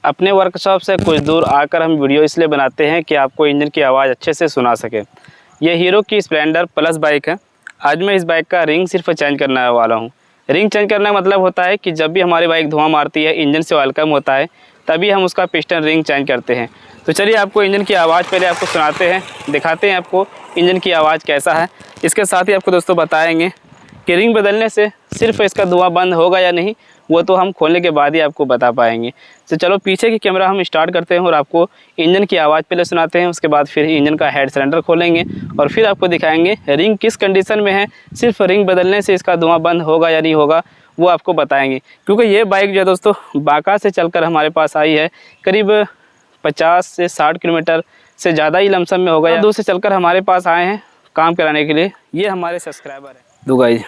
अपने वर्कशॉप से कुछ दूर आकर हम वीडियो इसलिए बनाते हैं कि आपको इंजन की आवाज़ अच्छे से सुना सके। ये हीरो की स्प्लेंडर प्लस बाइक है। आज मैं इस बाइक का रिंग सिर्फ चेंज करने वाला हूँ। रिंग चेंज करने का मतलब होता है कि जब भी हमारी बाइक धुआं मारती है, इंजन से ऑयल कम होता है, तभी हम उसका पिस्टन रिंग चेंज करते हैं। तो चलिए आपको इंजन की आवाज़ पहले आपको सुनाते हैं, दिखाते हैं आपको इंजन की आवाज़ कैसा है। इसके साथ ही आपको दोस्तों बताएंगे कि रिंग बदलने से सिर्फ इसका धुआं बंद होगा या नहीं, वो तो हम खोलने के बाद ही आपको बता पाएंगे। तो चलो पीछे की कैमरा हम स्टार्ट करते हैं और आपको इंजन की आवाज़ पहले सुनाते हैं। उसके बाद फिर इंजन का हेड सिलेंडर खोलेंगे और फिर आपको दिखाएंगे रिंग किस कंडीशन में है, सिर्फ रिंग बदलने से इसका धुआं बंद होगा या नहीं होगा, वो आपको बताएंगे। क्योंकि ये बाइक जो है दोस्तों बांका से चलकर हमारे पास आई है। करीब 50 से 60 किलोमीटर से ज़्यादा ही लमसम में होगा, या दूर से चलकर हमारे पास आए हैं काम कराने के लिए। ये हमारे सब्सक्राइबर हैं। तो गाइस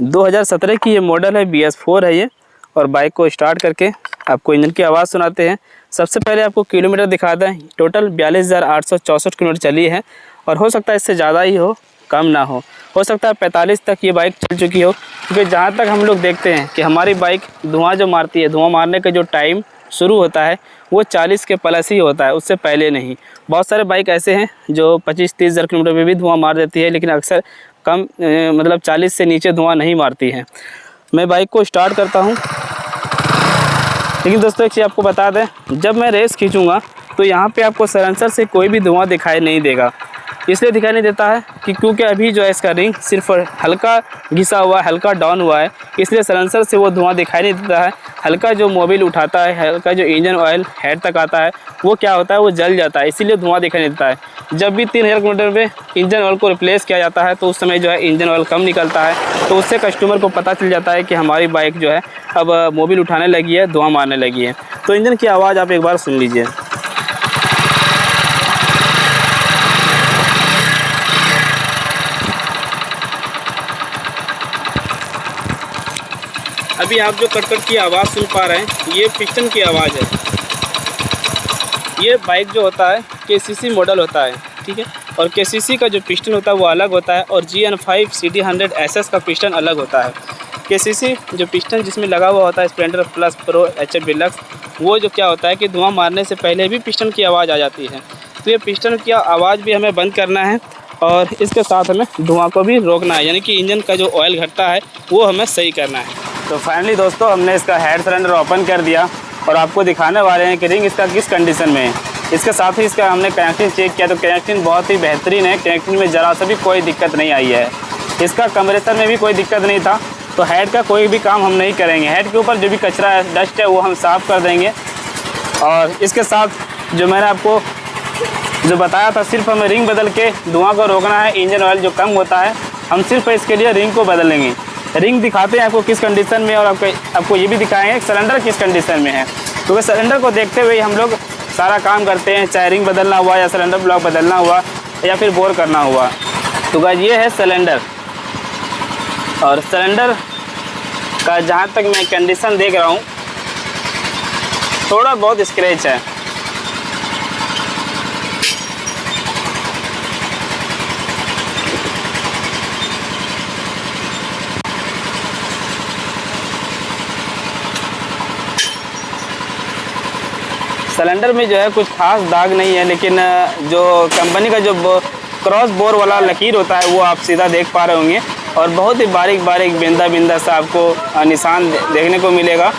2017 की ये मॉडल है, BS4 है ये। और बाइक को स्टार्ट करके आपको इंजन की आवाज़ सुनाते हैं। सबसे पहले आपको किलोमीटर दिखा दें। टोटल 42,864 किलोमीटर चली है और हो सकता है इससे ज़्यादा ही हो, कम ना हो सकता है 45 तक ये बाइक चल चुकी हो। क्योंकि जहाँ तक हम लोग देखते हैं कि हमारी बाइक धुआं जो मारती है, धुआं मारने का जो टाइम शुरू होता है वो 40 के प्लस ही होता है, उससे पहले नहीं। बहुत सारे बाइक ऐसे हैं जो 25-30 हज़ार किलोमीटर में भी धुआं मार देती है, लेकिन अक्सर कम मतलब 40 से नीचे धुआं नहीं मारती है। मैं बाइक को स्टार्ट करता हूं। लेकिन दोस्तों एक चीज़ आपको बता दें, जब मैं रेस खींचूंगा तो यहाँ पे आपको साइलेंसर से कोई भी धुआं दिखाई नहीं देगा। इसलिए दिखाई नहीं देता है कि क्योंकि अभी जो है इसका रिंग सिर्फ हल्का घिसा हुआ है, हल्का डाउन हुआ है, इसलिए साइलेंसर से वो धुआं दिखाई नहीं देता है। हल्का जो मोबिल उठाता है, हल्का जो इंजन ऑयल हेड तक आता है, वो क्या होता है, वो जल जाता है, इसीलिए धुआं दिखाई नहीं देता है। जब भी 3000 किलोमीटर में इंजन ऑयल को रिप्लेस किया जाता है तो उस समय जो है इंजन ऑयल कम निकलता है, तो उससे कस्टमर को पता चल जाता है कि हमारी बाइक जो है अब मोबिल उठाने लगी है, धुआं मारने लगी है। तो इंजन की आवाज़ आप एक बार सुन लीजिए। अभी आप जो कटकट की आवाज़ सुन पा रहे हैं, ये पिस्टन की आवाज़ है। ये बाइक जो होता है KCC मॉडल होता है, ठीक है। और KCC का जो पिस्टन होता है वो अलग होता है और GN5 CD100 SS का पिस्टन अलग होता है। KCC जो पिस्टन जिसमें लगा हुआ होता है Splendor plus pro HF deluxe, वो जो क्या होता है कि धुआं मारने से पहले भी पिस्टन की आवाज़ आ जाती है। तो ये पिस्टन की आवाज़ भी हमें बंद करना है और इसके साथ हमें धुआं को भी रोकना है, यानी कि इंजन का जो ऑयल घटता है वो हमें सही करना है। तो फाइनली दोस्तों हमने इसका हेड सिलेंडर ओपन कर दिया और आपको दिखाने वाले हैं कि रिंग इसका किस कंडीशन में है। इसके साथ ही इसका हमने कनेक्टिंग चेक किया तो कनेक्टिंग बहुत ही बेहतरीन है। कनेक्टिंग में ज़रा सा भी कोई दिक्कत नहीं आई है। इसका कंप्रेसर में भी कोई दिक्कत नहीं था। तो हेड का कोई भी काम हम नहीं करेंगे। हेड के ऊपर जो भी कचरा है, डस्ट है, वो हम साफ़ कर देंगे। और इसके साथ जो मैंने आपको जो बताया था, सिर्फ हमें रिंग बदल के धुआं को रोकना है। इंजन ऑयल जो कम होता है, हम सिर्फ इसके लिए रिंग को बदलेंगे। रिंग दिखाते हैं आपको किस कंडीशन में, और आपको ये भी दिखाएंगे सिलेंडर किस कंडीशन में है। तो सिलेंडर को देखते हुए हम लोग सारा काम करते हैं, चाहे रिंग बदलना हुआ या सिलेंडर ब्लॉक बदलना हुआ या फिर बोर करना हुआ। तो गाइस ये है सिलेंडर, और सिलेंडर का जहाँ तक मैं कंडीशन देख रहा हूँ, थोड़ा बहुत स्क्रैच है। सिलेंडर में जो है कुछ खास दाग नहीं है, लेकिन जो कंपनी का जो क्रॉस बोर वाला लकीर होता है वो आप सीधा देख पा रहे होंगे, और बहुत ही बारीक बारीक बिंदा बिंदा सा आपको निशान देखने को मिलेगा।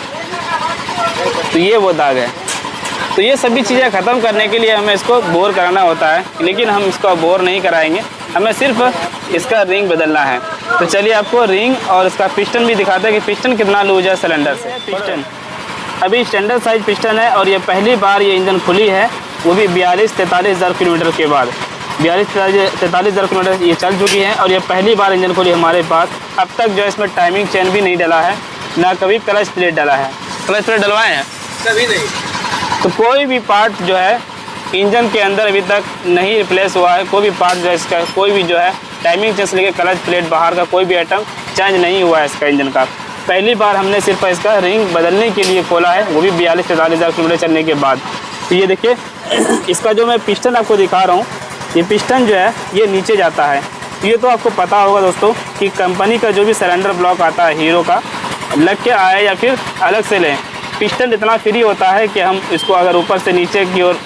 तो ये वो दाग है। तो ये सभी चीज़ें ख़त्म करने के लिए हमें इसको बोर कराना होता है, लेकिन हम इसका बोर नहीं कराएंगे, हमें सिर्फ इसका रिंग बदलना है। तो चलिए आपको रिंग और इसका पिस्टन भी दिखाते हैं कि पिस्टन कितना लूज है सिलेंडर से। पिस्टन अभी स्टैंडर्ड साइज पिस्टन है और ये पहली बार ये इंजन खुली है, वो भी 42-43 हज़ार किलोमीटर के बाद। 42-43 हज़ार किलोमीटर ये चल चुकी है और ये पहली बार इंजन खुली हमारे पास। अब तक जो है इसमें टाइमिंग चेन भी नहीं डला है, ना कभी क्लच प्लेट डला है। क्लच प्लेट डलवाए हैं? कभी नहीं। तो कोई भी पार्ट जो है इंजन के अंदर अभी तक नहीं रिप्लेस हुआ है। कोई भी पार्ट जो है इसका, कोई भी जो है टाइमिंग चेन से लेकर क्लच प्लेट बाहर का कोई भी आइटम चेंज नहीं हुआ है इसका इंजन का। पहली बार हमने सिर्फ इसका रिंग बदलने के लिए खोला है, वो भी 42-43 हज़ार किलोमीटर चलने के बाद। तो ये देखिए इसका जो मैं पिस्टन आपको दिखा रहा हूँ, ये पिस्टन जो है ये नीचे जाता है। ये तो आपको पता होगा दोस्तों कि कंपनी का जो भी सिलेंडर ब्लॉक आता है हीरो का, लग के आए या फिर अलग से लें, पिस्टन इतना फ्री होता है कि हम इसको अगर ऊपर से नीचे की ओर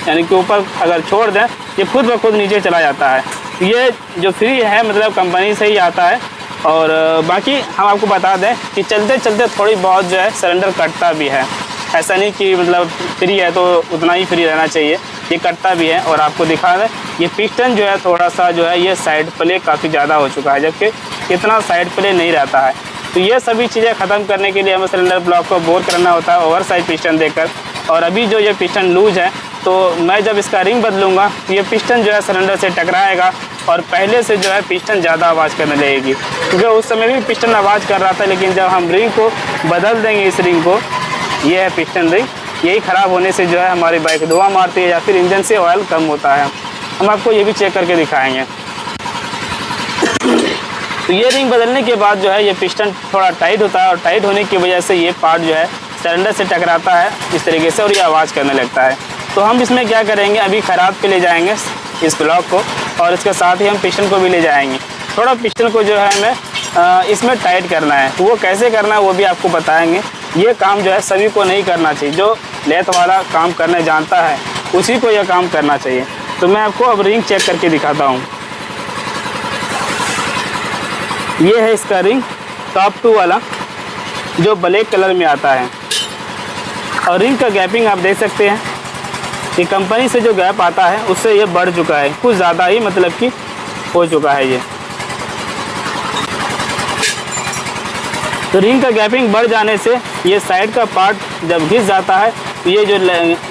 यानी कि ऊपर अगर छोड़ दें, ये खुद ब खुद नीचे चला जाता है। ये जो फ्री है मतलब कंपनी से ही आता है। और बाकी हम आपको बता दें कि चलते चलते थोड़ी बहुत जो है सिलेंडर कटता भी है। ऐसा नहीं कि मतलब फ्री है तो उतना ही फ्री रहना चाहिए, ये कटता भी है। और आपको दिखा दें ये पिस्टन जो है थोड़ा सा जो है ये साइड प्ले काफ़ी ज़्यादा हो चुका है, जबकि इतना साइड प्ले नहीं रहता है। तो ये सभी चीज़ें ख़त्म करने के लिए हमें सिलेंडर ब्लॉक को बोर करना होता है ओवर साइज पिस्टन देकर। और अभी जो ये पिस्टन लूज है तो मैं जब इसका रिंग बदलूँगा तो ये पिस्टन जो है सिलेंडर से टकराएगा और पहले से जो है पिस्टन ज़्यादा आवाज़ करने लगेगी, क्योंकि उस समय भी पिस्टन आवाज़ कर रहा था। लेकिन जब हम रिंग को बदल देंगे, इस रिंग को, ये है पिस्टन रिंग, यही ख़राब होने से जो है हमारी बाइक धुआं मारती है या फिर इंजन से ऑयल कम होता है। हम आपको ये भी चेक करके दिखाएंगे। तो ये रिंग बदलने के बाद जो है ये पिस्टन थोड़ा टाइट होता है और टाइट होने की वजह से ये पार्ट जो है सिलेंडर से टकराता है इस तरीके से और ये आवाज़ करने लगता है। तो हम इसमें क्या करेंगे, अभी ख़राब पे ले जाएंगे इस ब्लॉक को और इसके साथ ही हम पिस्टन को भी ले जाएंगे। थोड़ा पिस्टन को जो है हमें इसमें टाइट करना है, तो वो कैसे करना है वो भी आपको बताएंगे। ये काम जो है सभी को नहीं करना चाहिए, जो लेथ वाला काम करने जानता है उसी को यह काम करना चाहिए। तो मैं आपको अब रिंग चेक करके दिखाता हूँ। ये है इसका रिंग टॉप 2 वाला जो ब्लैक कलर में आता है। और रिंग का गैपिंग आप देख सकते हैं कि कंपनी से जो गैप आता है उससे ये बढ़ चुका है, कुछ ज़्यादा ही मतलब कि हो चुका है ये। तो रिंग का गैपिंग बढ़ जाने से ये साइड का पार्ट जब घिस जाता है तो ये जो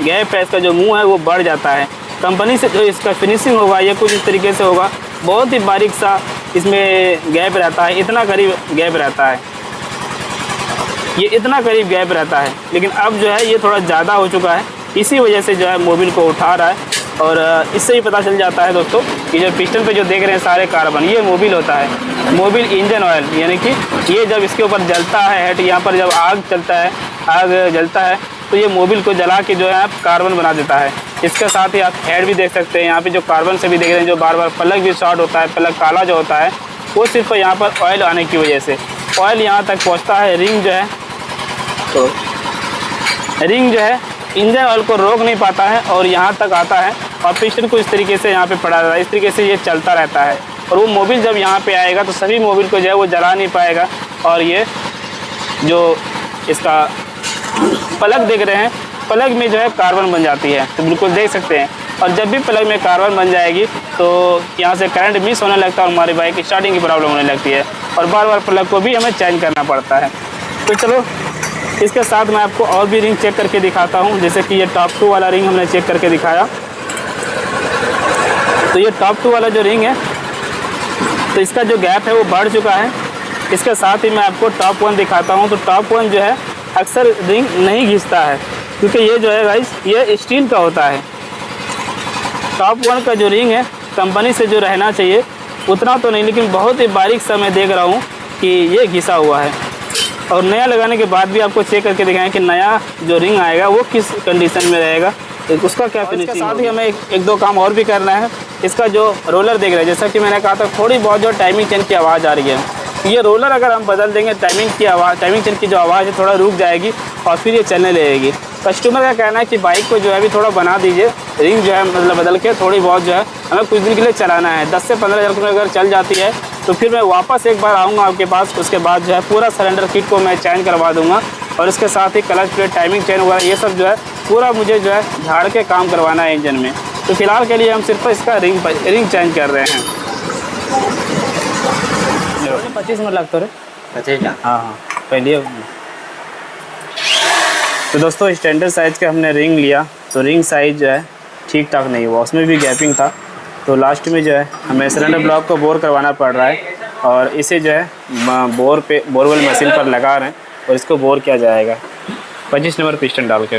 गैप है इसका जो मुंह है वो बढ़ जाता है। कंपनी से जो इसका फिनिशिंग होगा ये कुछ इस तरीके से होगा, बहुत ही बारीक सा इसमें गैप रहता है, इतना करीब गैप रहता है, ये इतना करीब गैप रहता है। लेकिन अब जो है ये थोड़ा ज़्यादा हो चुका है, इसी वजह से जो है मोबिल को उठा रहा है। और इससे ही पता चल जाता है दोस्तों कि जो पिस्टन पे जो देख रहे हैं सारे कार्बन, ये मोबिल होता है, मोबिल इंजन ऑयल। यानी कि ये जब इसके ऊपर जलता है हेड, यहाँ पर जब आग चलता है, आग जलता है तो ये मोबिल को जला के जो है आप कार्बन बना देता है। इसके साथ ही आप हेड भी देख सकते हैं, यहाँ पे जो कार्बन से भी देख रहे हैं, जो बार बार प्लग भी शॉर्ट होता है, प्लग काला जो होता है वो सिर्फ यहाँ पर ऑयल आने की वजह से, ऑयल यहाँ तक पहुँचता है। रिंग जो है तो रिंग जो है इंजन ऑयल को रोक नहीं पाता है और यहाँ तक आता है और पिस्टन को इस तरीके से यहाँ पे पड़ा रहता है, इस तरीके से ये चलता रहता है। और वो मोबिल जब यहाँ पे आएगा तो सभी मोबिल को जो है वो जला नहीं पाएगा और ये जो इसका प्लग देख रहे हैं, प्लग में जो है कार्बन बन जाती है। तो बिल्कुल देख सकते हैं, और जब भी प्लग में कार्बन बन जाएगी तो यहाँ से करंट मिस होने लगता है और हमारी बाइक स्टार्टिंग की प्रॉब्लम होने लगती है और बार बार प्लग को भी हमें चेंज करना पड़ता है। तो चलो इसके साथ मैं आपको और भी रिंग चेक करके दिखाता हूँ। जैसे कि ये टॉप 2 वाला रिंग हमने चेक करके दिखाया, तो ये टॉप 2 वाला जो रिंग है तो इसका जो गैप है वो बढ़ चुका है। इसके साथ ही मैं आपको टॉप 1 दिखाता हूँ। तो टॉप 1 जो है अक्सर रिंग नहीं घिसता है, क्योंकि ये जो है गाइस ये स्टील का होता है। टॉप 1 का जो रिंग है कंपनी से जो रहना चाहिए उतना तो नहीं, लेकिन बहुत ही बारीक सा मैं देख रहा हूँ कि ये घिसा हुआ है। और नया लगाने के बाद भी आपको चेक करके दिखाएं कि नया जो रिंग आएगा वो किस कंडीशन में रहेगा, उसका क्या फिनिशिंग। इसके साथ ही हमें एक दो काम और भी करना है। इसका जो रोलर देख रहे हैं, जैसा कि मैंने कहा था थोड़ी बहुत जो टाइमिंग चेन की आवाज़ आ रही है, ये रोलर अगर हम बदल देंगे टाइमिंग चेन की जो आवाज़ है थोड़ा रुक जाएगी और फिर ये चलने लगेगी। कस्टमर का कहना है कि बाइक को जो है अभी थोड़ा बना दीजिए, रिंग जो है मतलब बदल के थोड़ी बहुत जो है हमें कुछ दिन के लिए चलाना है। 10 से 15 हज़ार किलोमीटर अगर चल जाती है तो फिर मैं वापस एक बार आऊँगा आपके पास, उसके बाद जो है पूरा सिलेंडर किट को मैं चेंज करवा दूँगा और इसके साथ ही क्लच प्लेट, टाइमिंग चेन वगैरह ये सब जो है पूरा मुझे जो है झाड़ के काम करवाना है इंजन में। तो फिलहाल के लिए हम सिर्फ इसका रिंग चेंज कर रहे हैं। 25 मिनट लगता है। 25? हाँ पहले। तो दोस्तों स्टैंडर्ड साइज़ का हमने रिंग लिया, तो रिंग साइज़ जो है ठीक ठाक नहीं हुआ, उसमें भी गैपिंग था। तो लास्ट में जो है हमें सिलेंडर ब्लॉक को बोर करवाना पड़ रहा है और इसे जो है बोरवेल मशीन पर लगा रहे हैं और इसको बोर किया जाएगा 25 नंबर पिस्टन डाल के।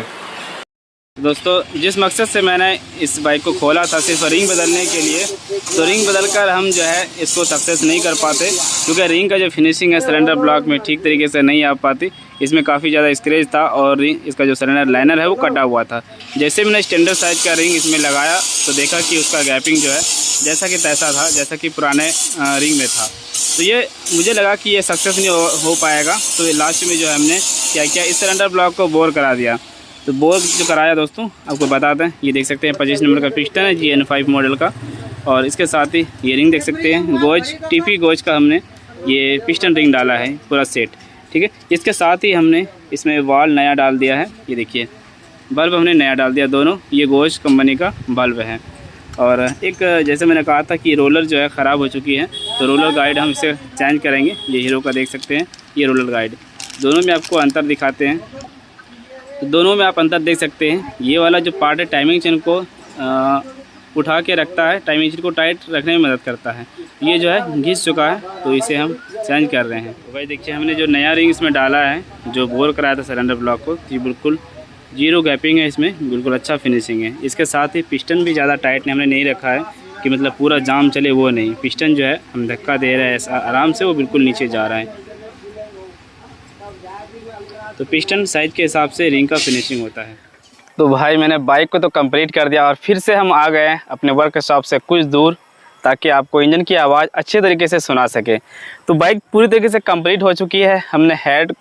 दोस्तों जिस मकसद से मैंने इस बाइक को खोला था सिर्फ रिंग बदलने के लिए, तो रिंग बदलकर हम जो है इसको सक्सेस नहीं कर पाते, क्योंकि रिंग का जो फिनिशिंग है सिलेंडर ब्लॉक में ठीक तरीके से नहीं आ पाती। इसमें काफ़ी ज़्यादा स्क्रैच था और इसका जो सिलेंडर लाइनर है वो कटा हुआ था। जैसे मैंने स्टैंडर्ड साइज़ का रिंग इसमें लगाया तो देखा कि उसका गैपिंग जो है जैसा कि तैसा था जैसा कि पुराने रिंग में था। तो ये मुझे लगा कि ये सक्सेस नहीं हो पाएगा। तो लास्ट में जो है हमने क्या किया, इस सिलेंडर ब्लॉक को बोर करा दिया। तो बोर जो कराया दोस्तों आपको बताते हैं, ये देख सकते हैं 25 नंबर का पिस्टन है GN5 मॉडल का, और इसके साथ ही ये रिंग देख सकते हैं गोज TP गोज का हमने ये पिस्टन रिंग डाला है पूरा सेट, ठीक है। इसके साथ ही हमने इसमें वाल नया डाल दिया है, ये देखिए बल्ब हमने नया डाल दिया, दोनों ये गोज कंपनी का बल्ब है। और एक जैसे मैंने कहा था कि रोलर जो है ख़राब हो चुकी है, तो रोलर गाइड हम इसे चेंज करेंगे। ये हीरो का देख सकते हैं, ये रोलर गाइड, दोनों में आपको अंतर दिखाते हैं। तो दोनों में आप अंतर देख सकते हैं। ये वाला जो पार्ट है टाइमिंग चेन को उठा के रखता है, टाइमिंग चेन को टाइट रखने में मदद करता है। ये जो है घिस चुका है, तो इसे हम चेंज कर रहे हैं। तो भाई देखिए हमने जो नया रिंग इसमें डाला है, जो बोर कराया था सिलेंडर ब्लॉक को, ये बिल्कुल 0 गैपिंग है, इसमें बिल्कुल अच्छा फिनिशिंग है। इसके साथ ही पिस्टन भी ज़्यादा टाइट हमने नहीं रखा है कि मतलब पूरा जाम चले, वो नहीं। पिस्टन जो है हम धक्का दे रहे हैं ऐसा आराम से, वो बिल्कुल नीचे जा रहा है। तो पिस्टन साइज़ के हिसाब से रिंग का फिनिशिंग होता है। तो भाई मैंने बाइक को तो कंप्लीट कर दिया, और फिर से हम आ गए अपने वर्कशॉप से कुछ दूर, ताकि आपको इंजन की आवाज़ अच्छे तरीके से सुना सके। तो बाइक पूरी तरीके से कंप्लीट हो चुकी है। हमने हेड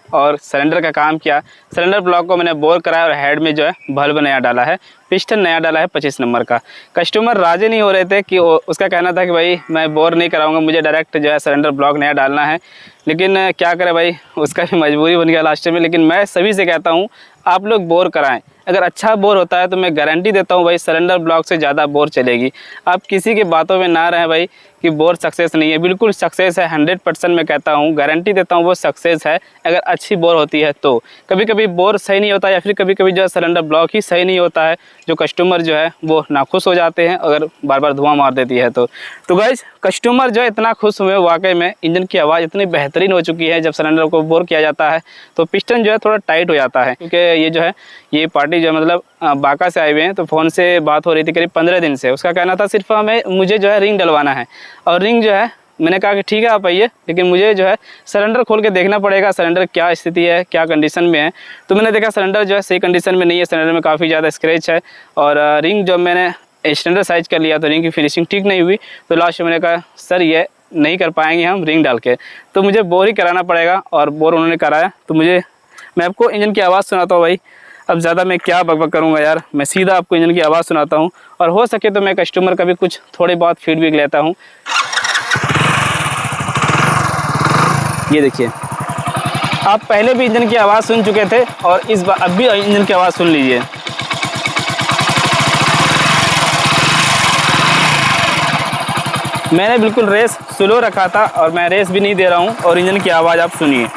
और सिलेंडर का काम किया, सिलेंडर ब्लॉक को मैंने बोर कराया, और हेड में जो है बल्ब नया डाला है, पिस्टन नया डाला है 25 नंबर का। कस्टमर राज़ी नहीं हो रहे थे कि उसका कहना था कि भाई मैं बोर नहीं कराऊंगा, मुझे डायरेक्ट जो है सिलेंडर ब्लॉक नया डालना है। लेकिन क्या करें भाई, उसका भी मजबूरी बन गया लास्ट में। लेकिन मैं सभी से कहता हूँ आप लोग बोर कराएं, अगर अच्छा बोर होता है तो मैं गारंटी देता हूँ भाई सिलेंडर ब्लॉक से ज़्यादा बोर चलेगी। आप किसी की बातों में ना रहें भाई कि बोर सक्सेस नहीं है, बिल्कुल सक्सेस है, 100% मैं कहता हूँ, गारंटी देता हूँ वो सक्सेस है अगर अच्छी बोर होती है तो। कभी कभी बोर सही नहीं होता, या फिर कभी कभी जो है सिलेंडर ब्लॉक ही सही नहीं होता है, जो कस्टमर जो है वो नाखुश हो जाते हैं अगर बार बार धुआं मार देती है तो गाइस कस्टमर जो है इतना खुश हुए, वाकई में इंजन की आवाज़ इतनी बेहतरीन हो चुकी है। जब सिलेंडर को बोर किया जाता है तो पिस्टन जो है थोड़ा टाइट हो जाता है, क्योंकि ये जो है ये पार्टी जो है मतलब बांका से आए हुए हैं। तो फ़ोन से बात हो रही थी करीब 15 दिन से, उसका कहना था सिर्फ मुझे जो है रिंग डलवाना है, और रिंग जो है मैंने कहा कि ठीक है आप आइए, लेकिन मुझे जो है सिलेंडर खोल के देखना पड़ेगा सिलेंडर क्या स्थिति है, क्या कंडीशन में है। तो मैंने देखा सिलेंडर जो है सही कंडीशन में नहीं है, सिलेंडर में काफ़ी ज़्यादा स्क्रैच है, और रिंग जब मैंने स्टैंडर्ड साइज कर लिया तो रिंग की फिनिशिंग ठीक नहीं हुई। तो लास्ट में मैंने कहा सर ये नहीं कर पाएंगे हम रिंग डाल के, तो मुझे बोर ही कराना पड़ेगा, और बोर उन्होंने कराया। तो मैं आपको इंजन की आवाज़ सुनाता हूँ भाई, अब ज़्यादा मैं क्या बकबक करूँगा यार, मैं सीधा आपको इंजन की आवाज़ सुनाता हूँ, और हो सके तो मैं कस्टमर का भी कुछ थोड़ी बहुत फीडबैक लेता हूँ। ये देखिए आप पहले भी इंजन की आवाज़ सुन चुके थे, और इस बार अब भी इंजन की आवाज़ सुन लीजिए। मैंने बिल्कुल रेस स्लो रखा था, और मैं रेस भी नहीं दे रहा हूँ, और इंजन की आवाज़ आप सुनिए।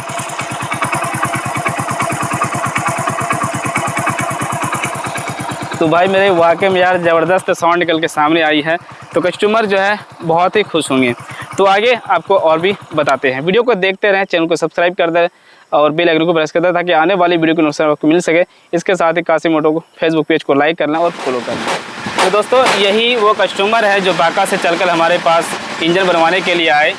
तो भाई मेरे वाकई में यार ज़बरदस्त साउंड निकल के सामने आई है, तो कस्टमर जो है बहुत ही खुश होंगे। तो आगे आपको और भी बताते हैं, वीडियो को देखते रहें, चैनल को सब्सक्राइब कर दें और बेल आइकन को प्रेस कर दें, ताकि आने वाली वीडियो की नोटिफिकेशन आपको मिल सके। इसके साथ ही कासिम ऑटो को फेसबुक पेज को लाइक करना और फॉलो करना। तो दोस्तों यही वो कस्टमर है जो बांका से चलकर हमारे पास इंजन बनवाने के लिए आए।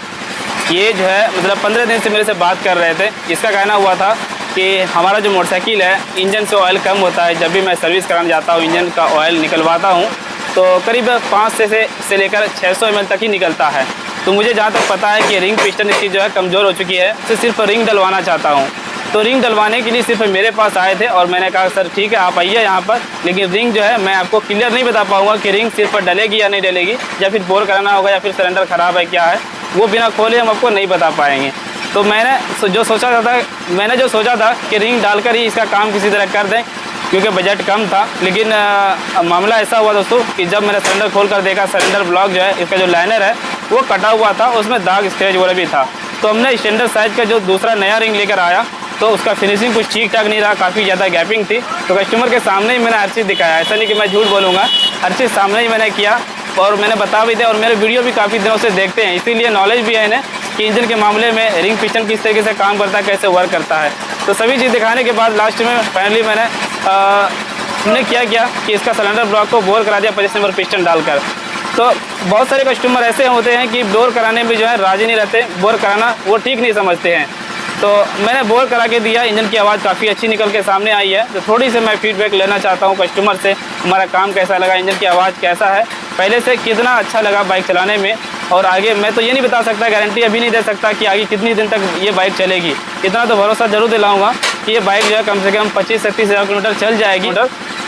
ये जो है मतलब 15 दिन से मेरे से बात कर रहे थे। इसका कहना हुआ था कि हमारा जो मोटरसाइकिल है इंजन से ऑयल कम होता है, जब भी मैं सर्विस कराने जाता हूँ इंजन का ऑयल निकलवाता हूँ तो करीब 500 से लेकर 600 ml तक ही निकलता है। तो मुझे जहाँ तक पता है कि रिंग पिस्टन इसकी जो है कमज़ोर हो चुकी है, तो सिर्फ रिंग डलवाना चाहता हूँ। तो रिंग डलवाने के लिए सिर्फ मेरे पास आए थे, और मैंने कहा सर ठीक है आप आइए यहाँ पर, लेकिन रिंग जो है मैं आपको क्लियर नहीं बता पाऊँगा कि रिंग सिर्फ डलेगी या नहीं डलेगी, या फिर बोर कराना होगा, या फिर सिलेंडर ख़राब है क्या है, वो बिना खोले हम आपको नहीं बता पाएंगे। तो मैंने जो सोचा था कि रिंग डालकर ही इसका काम किसी तरह कर दें, क्योंकि बजट कम था। लेकिन मामला ऐसा हुआ दोस्तों कि जब मैंने सिलेंडर खोल कर देखा, सिलेंडर ब्लॉक जो है इसका जो लाइनर है वो कटा हुआ था, उसमें दाग स्क्रैच वगैरह भी था। तो हमने स्टैंडर्ड साइज़ का जो दूसरा नया रिंग लेकर आया, तो उसका फिनिशिंग कुछ ठीक ठाक नहीं रहा, काफ़ी ज़्यादा गैपिंग थी। तो कस्टमर के सामने ही मैंने हर चीज़ दिखाया, ऐसा नहीं कि मैं झूठ बोलूँगा, हर चीज़ सामने ही मैंने किया, और मैंने बता भी दिया। और मेरे वीडियो भी काफ़ी दिनों से देखते हैं, इसीलिए नॉलेज भी है इन्हें कि इंजन के मामले में रिंग पिस्टन किस तरीके से काम करता है, कैसे वर्क करता है। तो सभी चीज़ दिखाने के बाद लास्ट में फाइनली हमने क्या किया कि इसका सिलेंडर ब्लॉक को बोर करा दिया 25 नंबर पिस्टन डालकर। तो बहुत सारे कस्टमर ऐसे होते हैं कि बोर कराने में जो है राजी नहीं रहते, बोर कराना वो ठीक नहीं समझते हैं। तो मैंने बोर करा के दिया, इंजन की आवाज़ काफ़ी अच्छी निकल के सामने आई है। तो थोड़ी सी मैं फीडबैक लेना चाहता हूँ कस्टमर से, हमारा काम कैसा लगा, इंजन की आवाज़ कैसा है, पहले से कितना अच्छा लगा बाइक चलाने में। और आगे मैं तो ये नहीं बता सकता, गारंटी अभी नहीं दे सकता कि आगे कितनी दिन तक ये बाइक चलेगी, इतना तो भरोसा ज़रूर दिलाऊंगा कि ये बाइक जो है कम से कम 25-30 हज़ार किलोमीटर चल जाएगी।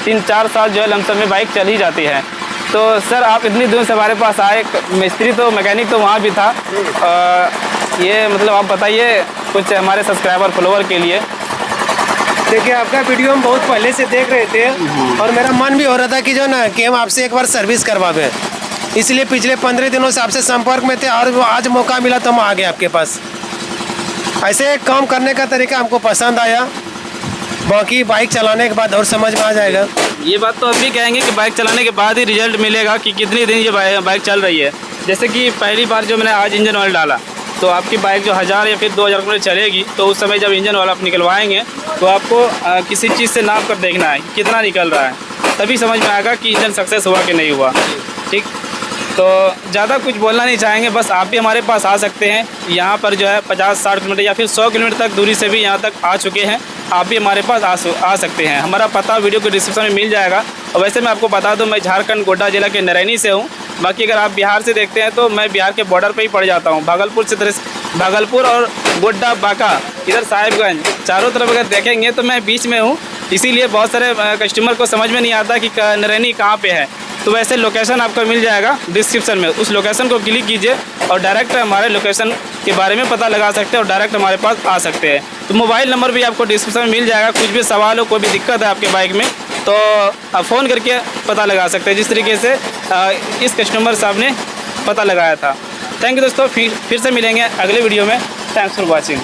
3-4 साल जो है लमसम में बाइक चल ही जाती है। तो सर आप इतनी दूर से हमारे पास आए, मिस्त्री तो मैकेनिक तो वहाँ भी था, ये मतलब आप बताइए कुछ हमारे सब्सक्राइबर फॉलोवर के लिए। देखिए, आपका वीडियो हम बहुत पहले से देख रहे थे और मेरा मन भी हो रहा था कि जो ना कि हम आपसे एक बार सर्विस करवावें, इसलिए पिछले 15 दिनों से आपसे संपर्क में थे और वो आज मौका मिला तो हम आ गए आपके पास। ऐसे काम करने का तरीका हमको पसंद आया, बाकी बाइक चलाने के बाद और समझ में आ जाएगा। ये बात तो हम भी कहेंगे कि बाइक चलाने के बाद ही रिजल्ट मिलेगा कि कितने दिन ये बाइक चल रही है। जैसे कि पहली बार जो मैंने आज इंजन ऑयल डाला तो आपकी बाइक जो 1000 या फिर 2000 किलोमीटर चलेगी, तो उस समय जब इंजन ऑयल आप निकलवाएंगे तो आपको किसी चीज़ से नाप कर देखना है कितना निकल रहा है, तभी समझ में आएगा कि इंजन सक्सेस हुआ कि नहीं हुआ। ठीक, तो ज़्यादा कुछ बोलना नहीं चाहेंगे, बस आप भी हमारे पास आ सकते हैं। यहाँ पर जो है 50-60 किलोमीटर या फिर 100 किलोमीटर तक दूरी से भी यहाँ तक आ चुके हैं, आप भी हमारे पास आ सकते हैं। हमारा पता वीडियो के डिस्क्रिप्शन में मिल जाएगा। और वैसे मैं आपको बता दूं, मैं झारखंड गोड्डा जिला के नरैनी से हूँ। बाकी अगर आप बिहार से देखते हैं तो मैं बिहार के बॉर्डर पे ही पड़ जाता हूँ। भागलपुर और गोड्डा, बांका, इधर साहिबगंज, चारों तरफ अगर देखेंगे तो मैं बीच में हूँ। इसीलिए बहुत सारे कस्टमर को समझ में नहीं आता कि नरैनी कहाँ पे है। तो वैसे लोकेशन आपको मिल जाएगा डिस्क्रिप्शन में, उस लोकेशन को क्लिक कीजिए और डायरेक्ट हमारे लोकेशन के बारे में पता लगा सकते हैं और डायरेक्ट हमारे पास आ सकते हैं। तो मोबाइल नंबर भी आपको डिस्क्रिप्शन में मिल जाएगा। कुछ भी सवाल हो, कोई भी दिक्कत है आपके बाइक में, तो आप फ़ोन करके पता लगा सकते हैं, जिस तरीके से इस कस्टमर साहब ने पता लगाया था। थैंक यू दोस्तों, फिर से मिलेंगे अगले वीडियो में। Thanks for watching.